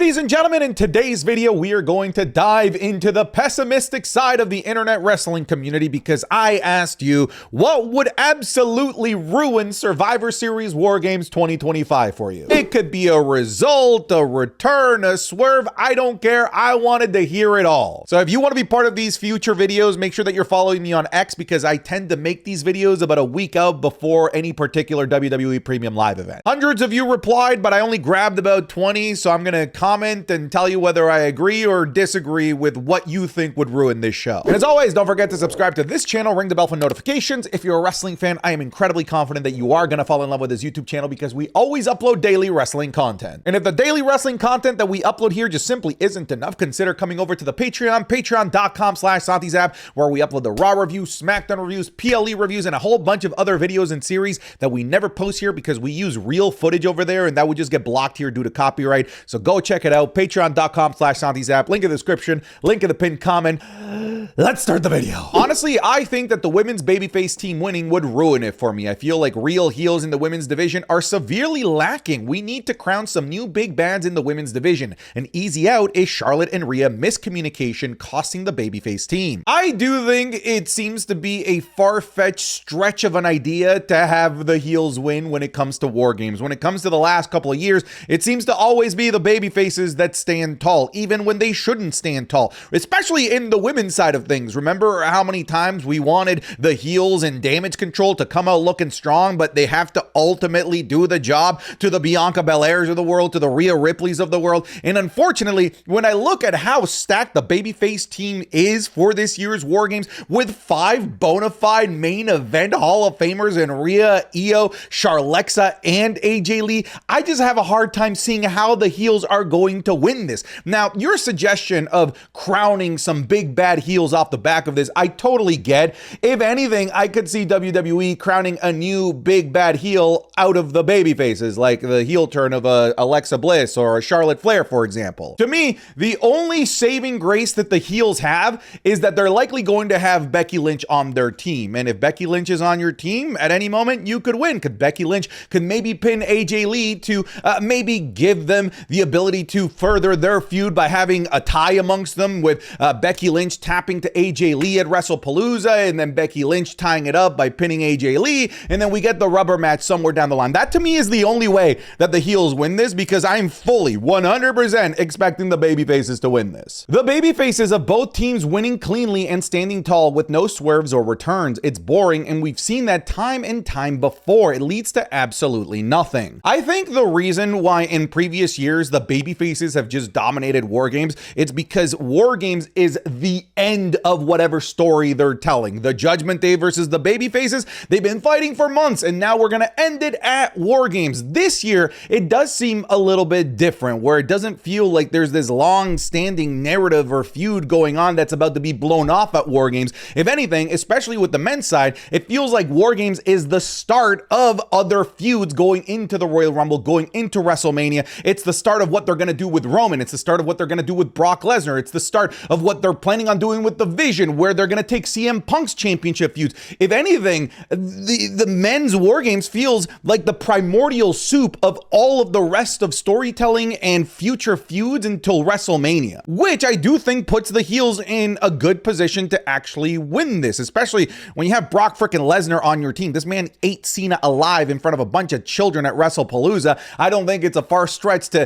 Ladies and gentlemen, in today's video, we are going to dive into the pessimistic side of the internet wrestling community because I asked you what would absolutely ruin Survivor Series War Games 2025 for you. It could be a result, a return, a swerve, I don't care. I wanted to hear it all. So if you want to be part of these future videos, make sure that you're following me on X because I tend to make these videos about a week out before any particular WWE Premium Live event. Hundreds of you replied, but I only grabbed about 20, so I'm gonna comment and tell you whether I agree or disagree with what you think would ruin this show. And as always, don't forget to subscribe to this channel, ring the bell for notifications. If you're a wrestling fan, I am incredibly confident that you are gonna fall in love with this YouTube channel because we always upload daily wrestling content. And if the daily wrestling content that we upload here just simply isn't enough, consider coming over to the Patreon, patreon.com/SantiZap, where we upload the Raw reviews, SmackDown reviews, PLE reviews, and a whole bunch of other videos and series that we never post here because we use real footage over there and that would just get blocked here due to copyright. So go check it out, patreon.com/SantiZap, link in the description, link in the pinned comment. Let's start the video. Honestly, I think that the women's babyface team winning would ruin it for me. I feel like real heels in the women's division are severely lacking. We need to crown some new big bads in the women's division. An easy out is Charlotte and Rhea miscommunication costing the babyface team. I do think it seems to be a far-fetched stretch of an idea to have the heels win when it comes to War Games. When it comes to the last couple of years, it seems to always be the baby faces that stand tall, even when they shouldn't stand tall, especially in the women's side of things. Remember how many times we wanted the heels and Damage Control to come out looking strong, but they have to ultimately do the job to the Bianca Belairs of the world, to the Rhea Ripleys of the world. And unfortunately, when I look at how stacked the babyface team is for this year's War Games, with 5 bona fide main event Hall of Famers in Rhea, Io, Charlexa, and AJ Lee, I just have a hard time seeing how the heels are going to win this. Now, your suggestion of crowning some big bad heels off the back of this, I totally get. If anything, I could see WWE crowning a new big bad heel out of the baby faces, like the heel turn of a Alexa Bliss or a Charlotte Flair, for example. To me, the only saving grace that the heels have is that they're likely going to have Becky Lynch on their team. And if Becky Lynch is on your team at any moment, you could win. Because Becky Lynch could maybe pin AJ Lee to maybe give them the ability to further their feud by having a tie amongst them, with Becky Lynch tapping to AJ Lee at WrestlePalooza and then Becky Lynch tying it up by pinning AJ Lee, and then we get the rubber match somewhere down the line. That to me is the only way that the heels win this, because I'm fully 100% expecting the babyfaces to win this. The babyfaces of both teams winning cleanly and standing tall with no swerves or returns. It's boring, and we've seen that time and time before. It leads to absolutely nothing. I think the reason why in previous years the babyfaces have just dominated War Games, it's because War Games is the end of whatever story they're telling. The Judgment Day versus the babyfaces, they've been fighting for months, and now we're gonna end it at War Games. This year, it does seem a little bit different, where it doesn't feel like there's this long-standing narrative or feud going on that's about to be blown off at War Games. If anything, especially with the men's side, it feels like War Games is the start of other feuds going into the Royal Rumble, going into WrestleMania. It's the start of what they're gonna do with Roman. It's the start of what they're gonna do with Brock Lesnar. It's the start of what they're planning on doing with the Vision, where they're gonna take CM Punk's championship feuds. If anything, the men's War Games feels like the primordial soup of all of the rest of storytelling and future feuds until WrestleMania, which I do think puts the heels in a good position to actually win this, especially when you have Brock frickin' Lesnar on your team. This man ate Cena alive in front of a bunch of children at WrestlePalooza. I don't think it's a far stretch to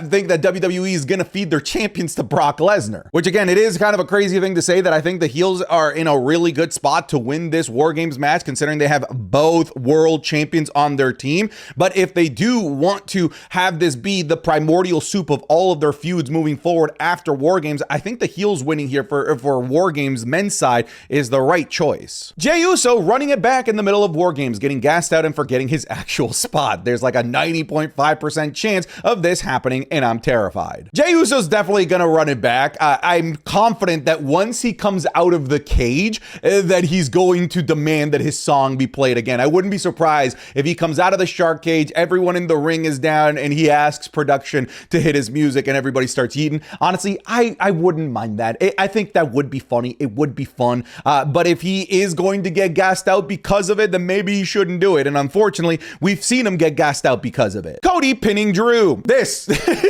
think that WWE is gonna feed their champions to Brock Lesnar, which again, it is kind of a crazy thing to say that I think the heels are in a really good spot to win this War Games match, considering they have both world champions on their team. But if they do want to have this be the primordial soup of all of their feuds moving forward after War Games, I think the heels winning here for War Games men's side is the right choice. Jey Uso running it back in the middle of War Games, getting gassed out and forgetting his actual spot. There's like a 90.5% chance of this happening, and I'm terrified. Jey Uso's definitely gonna run it back. I'm confident that once he comes out of the cage, that he's going to demand that his song be played again. I wouldn't be surprised if he comes out of the shark cage, everyone in the ring is down, and he asks production to hit his music and everybody starts eating. Honestly, I wouldn't mind that. I think that would be funny. It would be fun. But if he is going to get gassed out because of it, then maybe he shouldn't do it. And unfortunately, we've seen him get gassed out because of it. Cody pinning Drew. This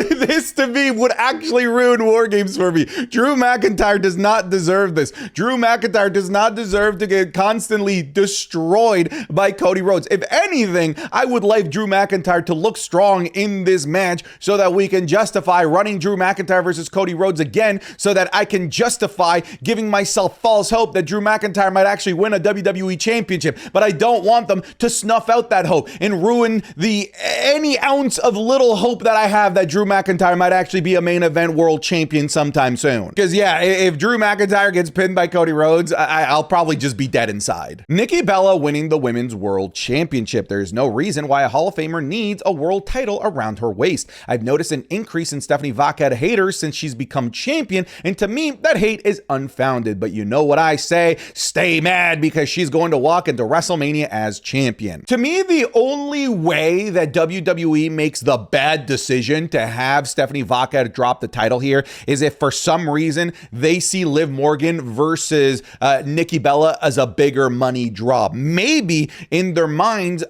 This to me would actually ruin War Games for me. Drew McIntyre does not deserve this. Drew McIntyre does not deserve to get constantly destroyed by Cody Rhodes. If anything, I would like Drew McIntyre to look strong in this match so that we can justify running Drew McIntyre versus Cody Rhodes again, so that I can justify giving myself false hope that Drew McIntyre might actually win a WWE championship. But I don't want them to snuff out that hope and ruin any ounce of little hope that I have that Drew McIntyre might actually be a main event world champion sometime soon. Because yeah, if Drew McIntyre gets pinned by Cody Rhodes, I'll probably just be dead inside. Nikki Bella winning the Women's World Championship. There's no reason why a Hall of Famer needs a world title around her waist. I've noticed an increase in Stephanie Vaquette haters since she's become champion, and to me, that hate is unfounded. But you know what I say? Stay mad, because she's going to walk into WrestleMania as champion. To me, the only way that WWE makes the bad decision to have Stephanie Vaquette drop the title here is if for some reason they see Liv Morgan versus Nikki Bella as a bigger money draw. Maybe in their minds,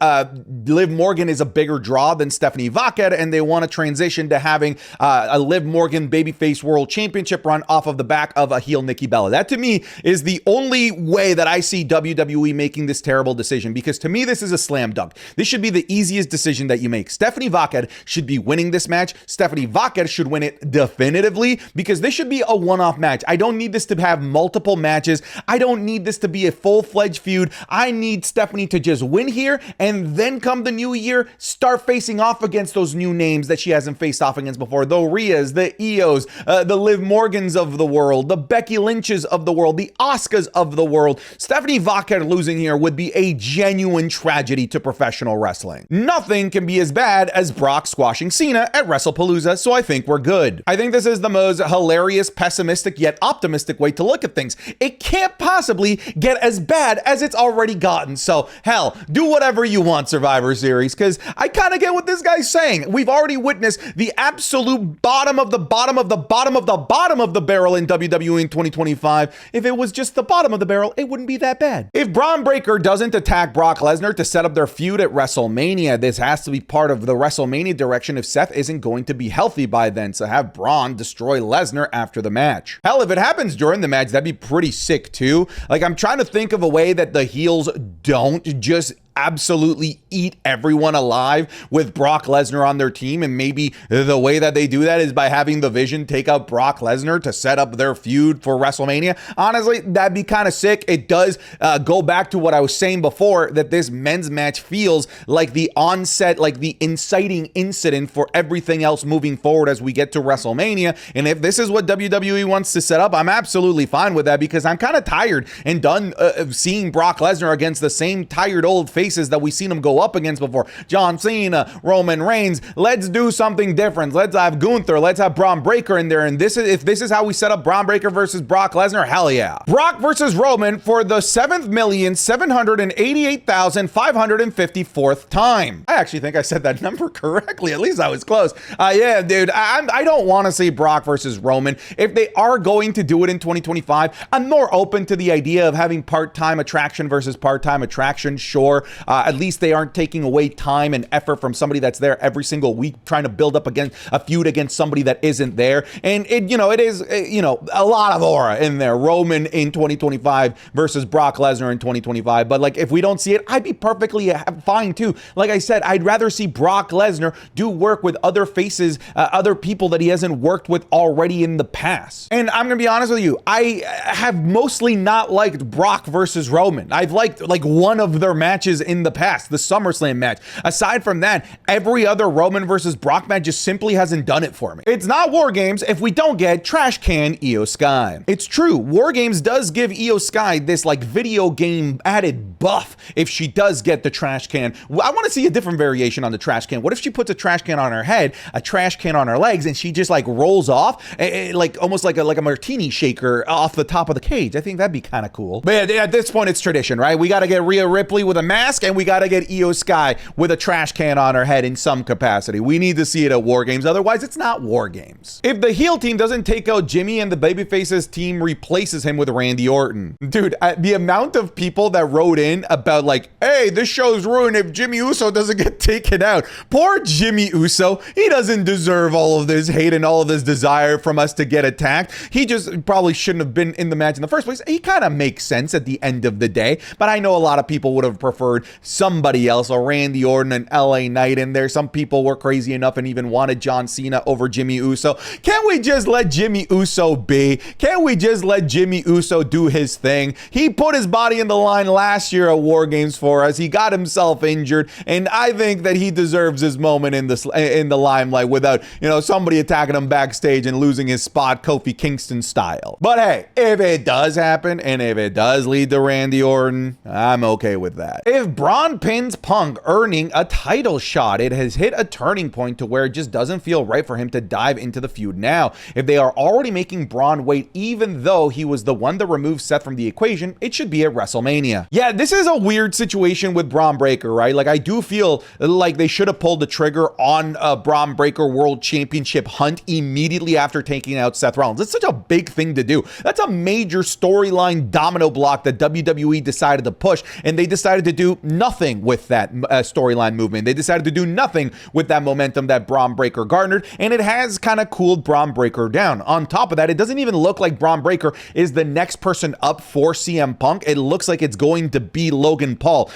Liv Morgan is a bigger draw than Stephanie Vaquette, and they want to transition to having a Liv Morgan babyface world championship run off of the back of a heel Nikki Bella. That to me is the only way that I see WWE making this terrible decision, because to me this is a slam dunk. This should be the easiest decision that you make. Stephanie Vaquette should be winning this match. Stephanie Vaquette should win it definitively, because this should be a one-off match. I don't need this to have multiple matches. I don't need this to be a full-fledged feud. I need Stephanie to just win here, and then come the new year, start facing off against those new names that she hasn't faced off against before. The Rheas, the Ios, the Liv Morgans of the world, the Becky Lynches of the world, the Asukas of the world. Stephanie Vaquette losing here would be a genuine tragedy to professional wrestling. Nothing can be as bad as Brock squashing Cena at WrestlePalooza, so I think we're good. I think this is the most hilarious, pessimistic, yet optimistic way to look at things. It can't possibly get as bad as it's already gotten. So hell, do whatever you want, Survivor Series, because I kind of get what this guy's saying. We've already witnessed the absolute bottom of the bottom of the bottom of the bottom of the barrel in WWE in 2025. If it was just the bottom of the barrel, it wouldn't be that bad. If Bron Breakker doesn't attack Brock Lesnar to set up their feud at WrestleMania, this has to be part of the WrestleMania direction if Seth isn't going to be healthy by then, so have Braun destroy Lesnar after the match. Hell, if it happens during the match, that'd be pretty sick too. Like, I'm trying to think of a way that the heels don't just absolutely eat everyone alive with Brock Lesnar on their team, and maybe the way that they do that is by having the Vision take out Brock Lesnar to set up their feud for WrestleMania. Honestly, that'd be kind of sick. It does go back to what I was saying before, that this men's match feels like the onset, like the inciting incident for everything else moving forward as we get to WrestleMania. And if this is what WWE wants to set up, I'm absolutely fine with that, because I'm kind of tired and done of seeing Brock Lesnar against the same tired old faces that we've seen him go up against before. John Cena, Roman Reigns. Let's do something different. Let's have Gunther. Let's have Bron Breakker in there. And this is, if this is how we set up Bron Breakker versus Brock Lesnar, hell yeah. Brock versus Roman for the 7,788,554th time. I actually think I said that number correctly. At least I was close. Yeah, dude, I don't want to see Brock versus Roman. If they are going to do it in 2025, I'm more open to the idea of having part-time attraction versus part-time attraction. Sure. At least they aren't taking away time and effort from somebody that's there every single week trying to build up against a feud against somebody that isn't there. And it is a lot of aura in there. Roman in 2025 versus Brock Lesnar in 2025. But like, if we don't see it, I'd be perfectly fine too. Like I said, I'd rather see Brock Lesnar do work with other faces, other people that he hasn't worked with already in the past. And I'm gonna be honest with you, I have mostly not liked Brock versus Roman. I've liked like one of their matches in the past, the SummerSlam match. Aside from that, every other Roman versus Brock match just simply hasn't done it for me. It's not War Games if we don't get Trash Can Io Sky. It's true, War Games does give Io Sky this like video game added buff if she does get the trash can. I want to see a different variation on the trash can. What if she puts a trash can on her head, a trash can on her legs, and she just like rolls off, like almost like a martini shaker off the top of the cage? I think that'd be kind of cool. But yeah, at this point, it's tradition, right? We got to get Rhea Ripley with a mask. mask, and we got to get Io Sky with a trash can on her head in some capacity. We need to see it at War Games. Otherwise, it's not War Games. If the heel team doesn't take out Jimmy and the babyfaces team replaces him with Randy Orton. Dude, the amount of people that wrote in about like, hey, this show's ruined if Jimmy Uso doesn't get taken out. Poor Jimmy Uso. He doesn't deserve all of this hate and all of this desire from us to get attacked. He just probably shouldn't have been in the match in the first place. He kind of makes sense at the end of the day, but I know a lot of people would have preferred somebody else, a Randy Orton and LA Knight in there. Some people were crazy enough and even wanted John Cena over Jimmy Uso. Can't we just let Jimmy Uso be? Can't we just let Jimmy Uso do his thing? He put his body in the line last year at War Games for us. He got himself injured, and I think that he deserves his moment in the limelight without, somebody attacking him backstage and losing his spot Kofi Kingston style. But hey, if it does happen and if it does lead to Randy Orton, I'm okay with that. If Braun pins Punk, earning a title shot, it has hit a turning point to where it just doesn't feel right for him to dive into the feud now. If they are already making Braun wait, even though he was the one that removed Seth from the equation, it should be at WrestleMania. Yeah, this is a weird situation with Bron Breakker, right? Like, I do feel like they should have pulled the trigger on a Bron Breakker World Championship hunt immediately after taking out Seth Rollins. It's such a big thing to do. That's a major storyline domino block that WWE decided to push, and they decided to do nothing with that storyline movement. They decided to do nothing with that momentum that Bron Breakker garnered, and it has kind of cooled Bron Breakker down. On top of that, it doesn't even look like Bron Breakker is the next person up for CM Punk. It looks like it's going to be Logan Paul.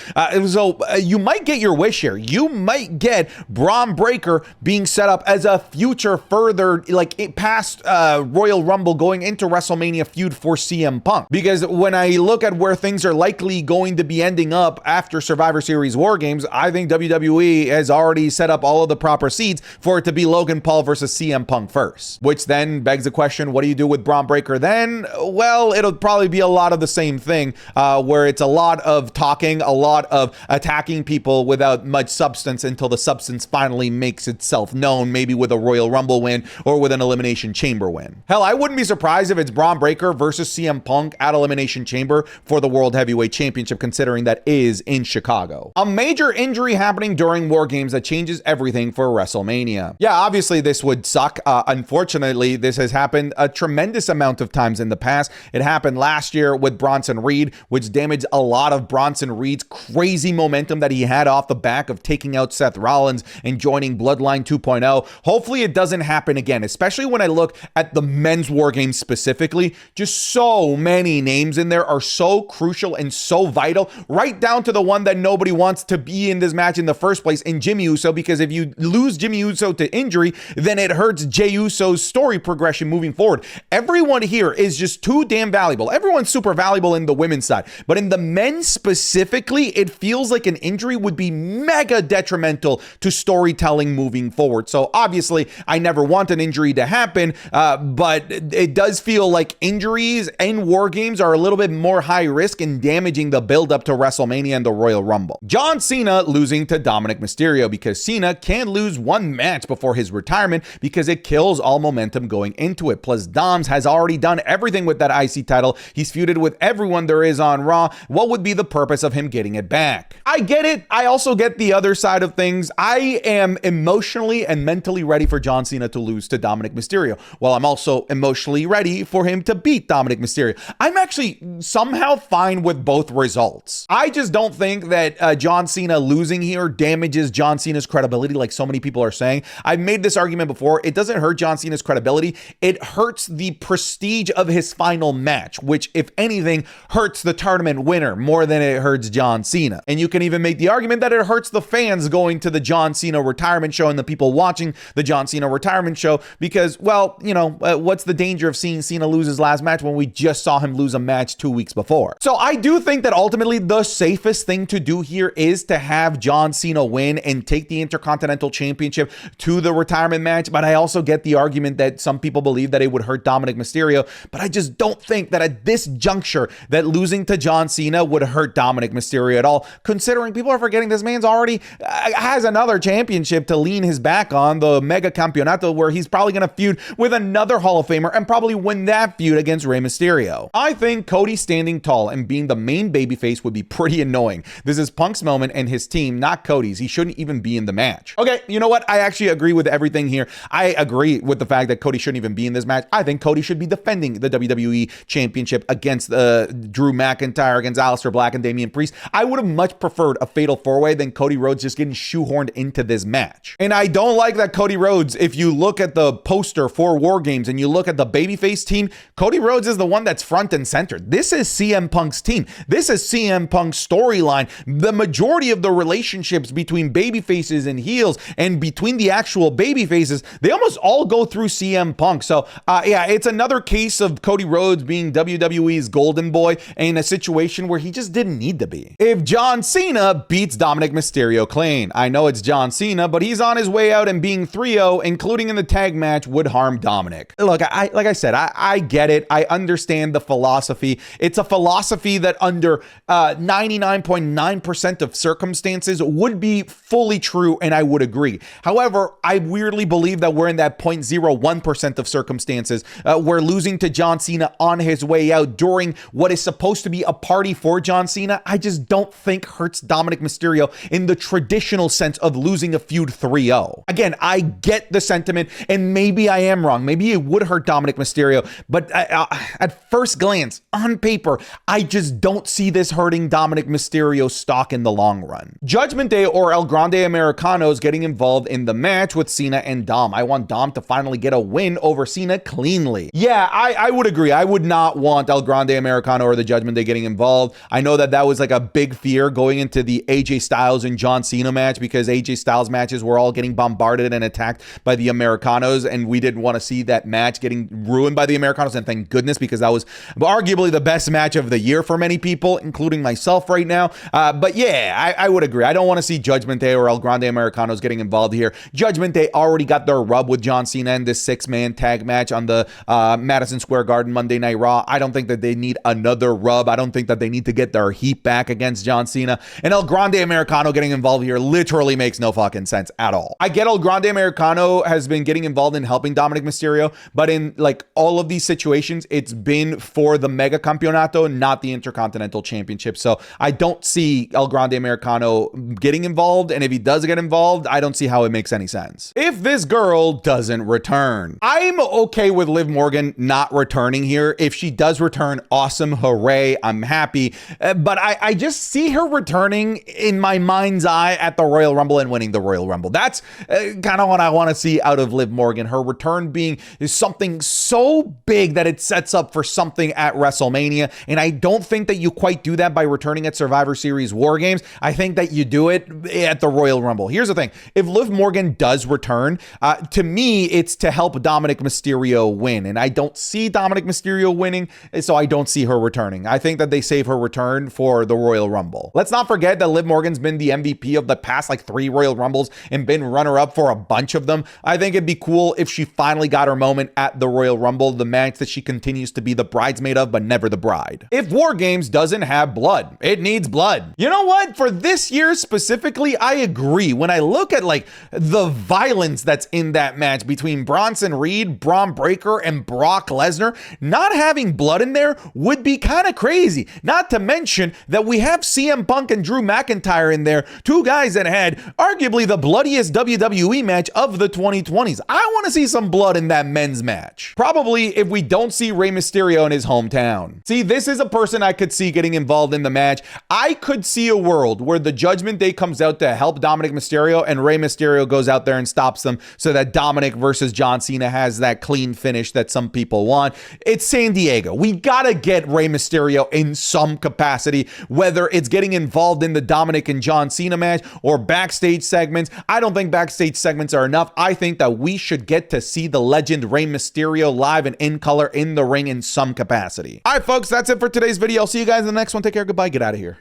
So you might get your wish here. You might get Bron Breakker being set up as a future further, like past Royal Rumble going into WrestleMania feud for CM Punk. Because when I look at where things are likely going to be ending up after Survivor Series War Games, I think WWE has already set up all of the proper seeds for it to be Logan Paul versus CM Punk first. Which then begs the question, what do you do with Bron Breakker then? Well, it'll probably be a lot of the same thing, where it's a lot of talking, a lot of attacking people without much substance until the substance finally makes itself known, maybe with a Royal Rumble win or with an Elimination Chamber win. Hell, I wouldn't be surprised if it's Bron Breakker versus CM Punk at Elimination Chamber for the World Heavyweight Championship, considering that is in Chicago. A major injury happening during War Games that changes everything for WrestleMania. Yeah, obviously this would suck. Unfortunately, this has happened a tremendous amount of times in the past. It happened last year with Bronson Reed, which damaged a lot of Bronson Reed's crazy momentum that he had off the back of taking out Seth Rollins and joining Bloodline 2.0. Hopefully it doesn't happen again, especially when I look at the men's War Games specifically. Just so many names in there are so crucial and so vital, right down to the one that nobody wants to be in this match in the first place, in Jimmy Uso, because if you lose Jimmy Uso to injury, then it hurts Jey Uso's story progression moving forward. Everyone here is just too damn valuable. Everyone's super valuable in the women's side, but in the men specifically, it feels like an injury would be mega detrimental to storytelling moving forward. So obviously, I never want an injury to happen, but it does feel like injuries in War Games are a little bit more high risk in damaging the build up to WrestleMania and the Royal Rumble. John Cena losing to Dominik Mysterio, because Cena can't lose one match before his retirement because it kills all momentum going into it. Plus, Doms has already done everything with that IC title. He's feuded with everyone there is on Raw. What would be the purpose of him getting it back? I get it. I also get the other side of things. I am emotionally and mentally ready for John Cena to lose to Dominik Mysterio, while I'm also emotionally ready for him to beat Dominik Mysterio. I'm actually somehow fine with both results. I just don't think that John Cena losing here damages John Cena's credibility like so many people are saying. I've made this argument before. It doesn't hurt John Cena's credibility. It hurts the prestige of his final match, which, if anything, hurts the tournament winner more than it hurts John Cena. And you can even make the argument that it hurts the fans going to the John Cena retirement show and the people watching the John Cena retirement show because, well, what's the danger of seeing Cena lose his last match when we just saw him lose a match 2 weeks before? So I do think that ultimately the safest thing to do here is to have John Cena win and take the Intercontinental Championship to the retirement match. But I also get the argument that some people believe that it would hurt Dominik Mysterio. But I just don't think that at this juncture that losing to John Cena would hurt Dominik Mysterio at all, considering people are forgetting this man's already has another championship to lean his back on, the Mega Campeonato, where he's probably going to feud with another Hall of Famer and probably win that feud against Rey Mysterio. I think Cody standing tall and being the main babyface would be pretty annoying. ring. This is Punk's moment and his team, not Cody's. He shouldn't even be in the match. Okay, you know what? I actually agree with everything here. I agree with the fact that Cody shouldn't even be in this match. I think Cody should be defending the WWE Championship against Drew McIntyre, against Aleister Black and Damian Priest. I would have much preferred a fatal four-way than Cody Rhodes just getting shoehorned into this match. And I don't like that Cody Rhodes, if you look at the poster for War Games and you look at the babyface team, Cody Rhodes is the one that's front and center. This is CM Punk's team. This is CM Punk's storyline. The majority of the relationships between babyfaces and heels and between the actual babyfaces, they almost all go through CM Punk. So yeah, it's another case of Cody Rhodes being WWE's golden boy in a situation where he just didn't need to be. If John Cena beats Dominik Mysterio clean, I know it's John Cena, but he's on his way out, and being 3-0, including in the tag match, would harm Dominik. Look, like I said, I get it. I understand the philosophy. It's a philosophy that under 99.9% of circumstances would be fully true, and I would agree. However, I weirdly believe that we're in that 0.01% of circumstances where losing to John Cena on his way out during what is supposed to be a party for John Cena, I just don't think hurts Dominik Mysterio in the traditional sense of losing a feud 3-0. Again, I get the sentiment, and maybe I am wrong. Maybe it would hurt Dominik Mysterio, but at first glance, on paper, I just don't see this hurting Dominik Mysterio's stock in the long run. Judgment Day or El Grande Americanos getting involved in the match with Cena and Dom. I want Dom to finally get a win over Cena cleanly. Yeah, I would agree. I would not want El Grande Americano or the Judgment Day getting involved. I know that was like a big fear going into the AJ Styles and John Cena match, because AJ Styles matches were all getting bombarded and attacked by the Americanos, and we didn't want to see that match getting ruined by the Americanos, and thank goodness, because that was arguably the best match of the year for many people, including myself right now. But yeah, I would agree. I don't want to see Judgment Day or El Grande Americanos getting involved here. Judgment Day already got their rub with John Cena in this 6-man tag match on the Madison Square Garden Monday Night Raw. I don't think that they need another rub. I don't think that they need to get their heat back against John Cena. And El Grande Americano getting involved here literally makes no fucking sense at all. I get El Grande Americano has been getting involved in helping Dominik Mysterio, but in like all of these situations, it's been for the Mega Campeonato, not the Intercontinental Championship. So I don't see El Grande Americano getting involved, and if he does get involved, I don't see how it makes any sense. If this girl doesn't return, I'm okay with Liv Morgan not returning here. If she does return, awesome, hooray, I'm happy. But I just see her returning in my mind's eye at the Royal Rumble and winning the Royal Rumble. That's kind of what I want to see out of Liv Morgan. Her return being something so big that it sets up for something at WrestleMania. And I don't think that you quite do that by returning at Survivor Series War Games. I think that you do it at the Royal Rumble. Here's the thing. If Liv Morgan does return, to me, it's to help Dominik Mysterio win. And I don't see Dominik Mysterio winning, so I don't see her returning. I think that they save her return for the Royal Rumble. Let's not forget that Liv Morgan's been the MVP of the past like 3 Royal Rumbles and been runner-up for a bunch of them. I think it'd be cool if she finally got her moment at the Royal Rumble, the match that she continues to be the bridesmaid of, but never the bride. If War Games doesn't have blood, it needs blood. You know what? For this year specifically, I agree. When I look at like the violence that's in that match between Bronson Reed, Bron Breakker, and Brock Lesnar, not having blood in there would be kind of crazy. Not to mention that we have CM Punk and Drew McIntyre in there, 2 guys that had arguably the bloodiest WWE match of the 2020s. I want to see some blood in that men's match. Probably if we don't see Rey Mysterio in his hometown. See, this is a person I could see getting involved in the match. I could see a world where the Judgment Day comes out to help Dominik Mysterio and Rey Mysterio goes out there and stops them so that Dominik versus John Cena has that clean finish that some people want. It's San Diego. We gotta get Rey Mysterio in some capacity, whether it's getting involved in the Dominik and John Cena match or backstage segments. I don't think backstage segments are enough. I think that we should get to see the legend Rey Mysterio live and in color in the ring in some capacity. All right, folks, that's it for today's video. I'll see you guys in the next one. Take care. Goodbye. Get out of here.